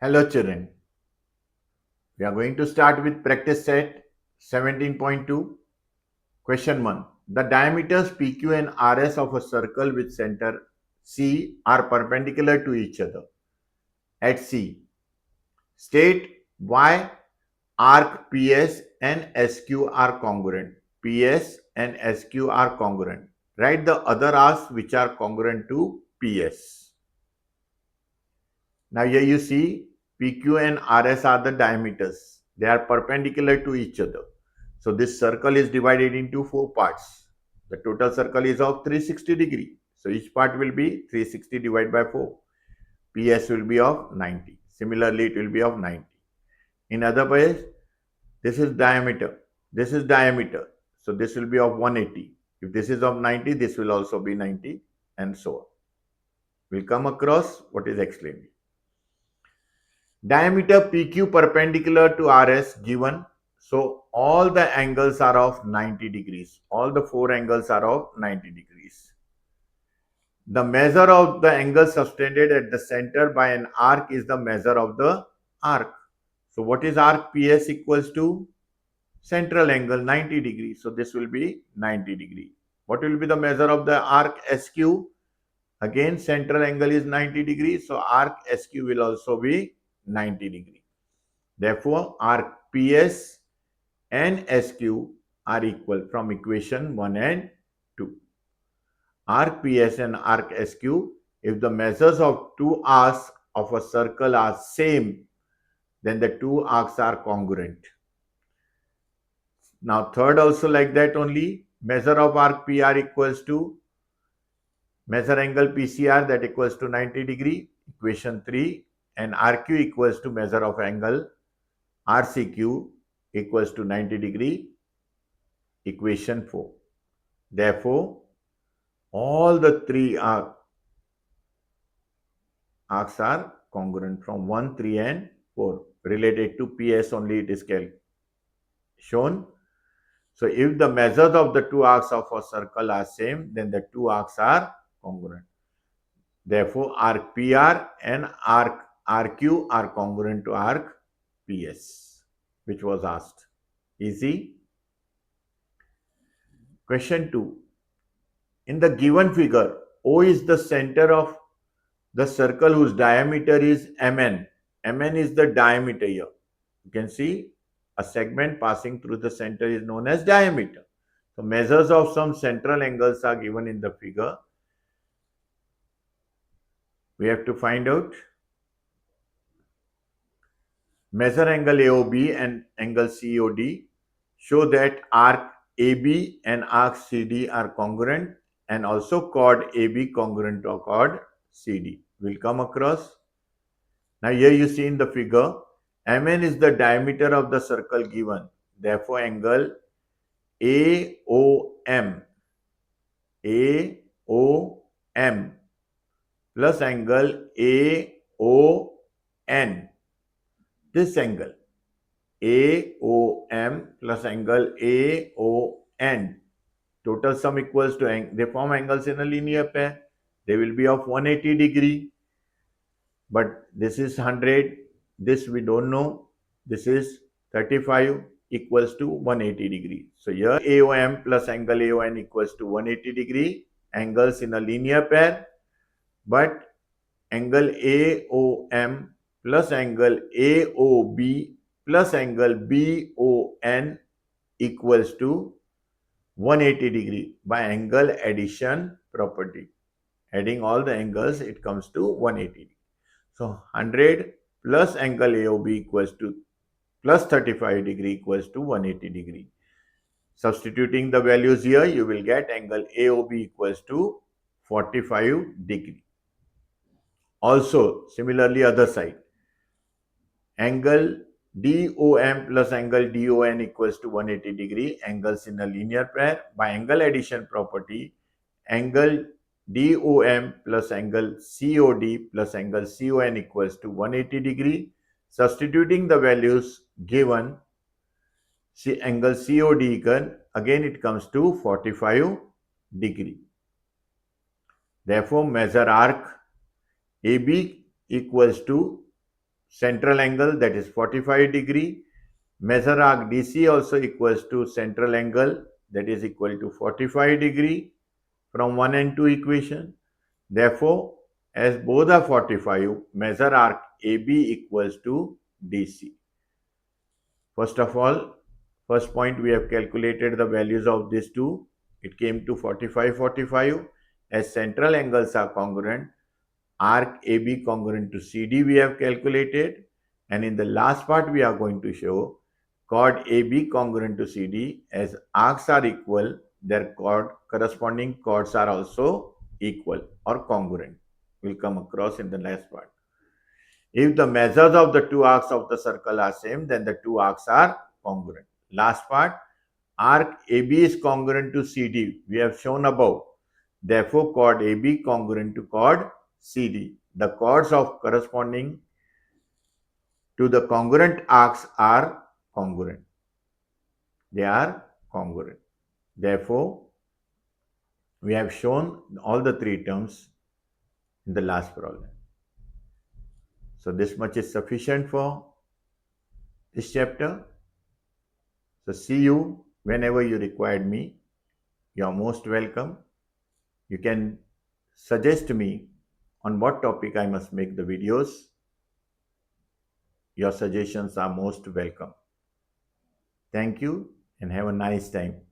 Hello children, we are going to start with practice set 17.2. Question 1. The diameters PQ and RS of a circle with center C are perpendicular to each other. At C, state why arc PS and SQ are congruent. PS and SQ are congruent. Write the other arcs which are congruent to PS. Now here you see PQ and RS are the diameters. They are perpendicular to each other. So this circle is divided into 4 parts. The total circle is of 360 degree. So each part will be 360 divided by 4. PS will be of 90. Similarly, it will be of 90. In other words, this is diameter. This is diameter. So this will be of 180. If this is of 90, this will also be 90 and so on. We'll come across what is explained. Diameter PQ perpendicular to RS given. So all the angles are of 90 degrees. All the 4 angles are of 90 degrees. The measure of the angle subtended at the center by an arc is the measure of the arc. So what is arc PS equals to? Central angle 90 degrees. So this will be 90 degree. What will be the measure of the arc SQ? Again, central angle is 90 degrees. So arc SQ will also be 90 degree. Therefore, arc PS and SQ are equal from equation 1 and 2. Arc PS and arc SQ, if the measures of 2 arcs of a circle are same, then the 2 arcs are congruent. Now third also like that only, measure of arc PR equals to measure angle PCR, that equals to 90 degree, equation 3, and RQ equals to measure of angle RCQ equals to 90 degree, equation 4. Therefore, all the 3 arcs are congruent from 1, 3 and 4. Related to PS only it is shown. So if the measures of the 2 arcs of a circle are same, then the 2 arcs are congruent. Therefore, arc PR and arc RQ are congruent to arc PS, which was asked. Easy. Question 2. In the given figure, O is the center of the circle whose diameter is MN. MN is the diameter here. You can see a segment passing through the center is known as diameter. So measures of some central angles are given in the figure. We have to find out measure angle AOB and angle COD. Show that arc AB and arc CD are congruent, and also chord AB congruent to chord CD. We'll come across. Now here you see in the figure, MN is the diameter of the circle given. Therefore, angle AOM plus angle AON. This angle AOM plus angle AON. Total sum equals to, they form angles in a linear pair. They will be of 180 degree. But this is 100. This we don't know. This is 35 equals to 180 degree. So here AOM plus angle AON equals to 180 degree. Angles in a linear pair. But angle AOM plus angle AOB plus angle BON equals to 180 degree by angle addition property. Adding all the angles, it comes to 180 degree. So 100 plus angle AOB equals to plus 35 degree equals to 180 degree. Substituting the values here, you will get angle AOB equals to 45 degree. Also, similarly, other side, angle DOM plus angle DON equals to 180 degree. Angles in a linear pair. By angle addition property, angle DOM plus angle COD plus angle CON equals to 180 degree. Substituting the values given, see angle COD again it comes to 45 degree. Therefore, measure arc AB equals to central angle, that is 45 degree. Measure arc DC also equals to central angle, that is equal to 45 degree from 1 and 2 equation. Therefore, as both are 45, measure arc AB equals to DC. First of all, first point, we have calculated the values of these two. It came to 45, 45. As central angles are congruent, arc AB congruent to CD we have calculated. And in the last part, we are going to show chord AB congruent to CD. As arcs are equal, their corresponding chords are also equal or congruent. We'll come across in the last part. If the measures of the two arcs of the circle are same, then the two arcs are congruent. Last part, arc AB is congruent to CD. We have shown above. Therefore, chord AB congruent to chord CD. The chords of corresponding to the congruent arcs are congruent. They are congruent. Therefore, we have shown all the three terms in the last problem. So this much is sufficient for this chapter. So see you whenever you required me. You are most welcome. You can suggest me on what topic I must make the videos. Your suggestions are most welcome. Thank you and have a nice time.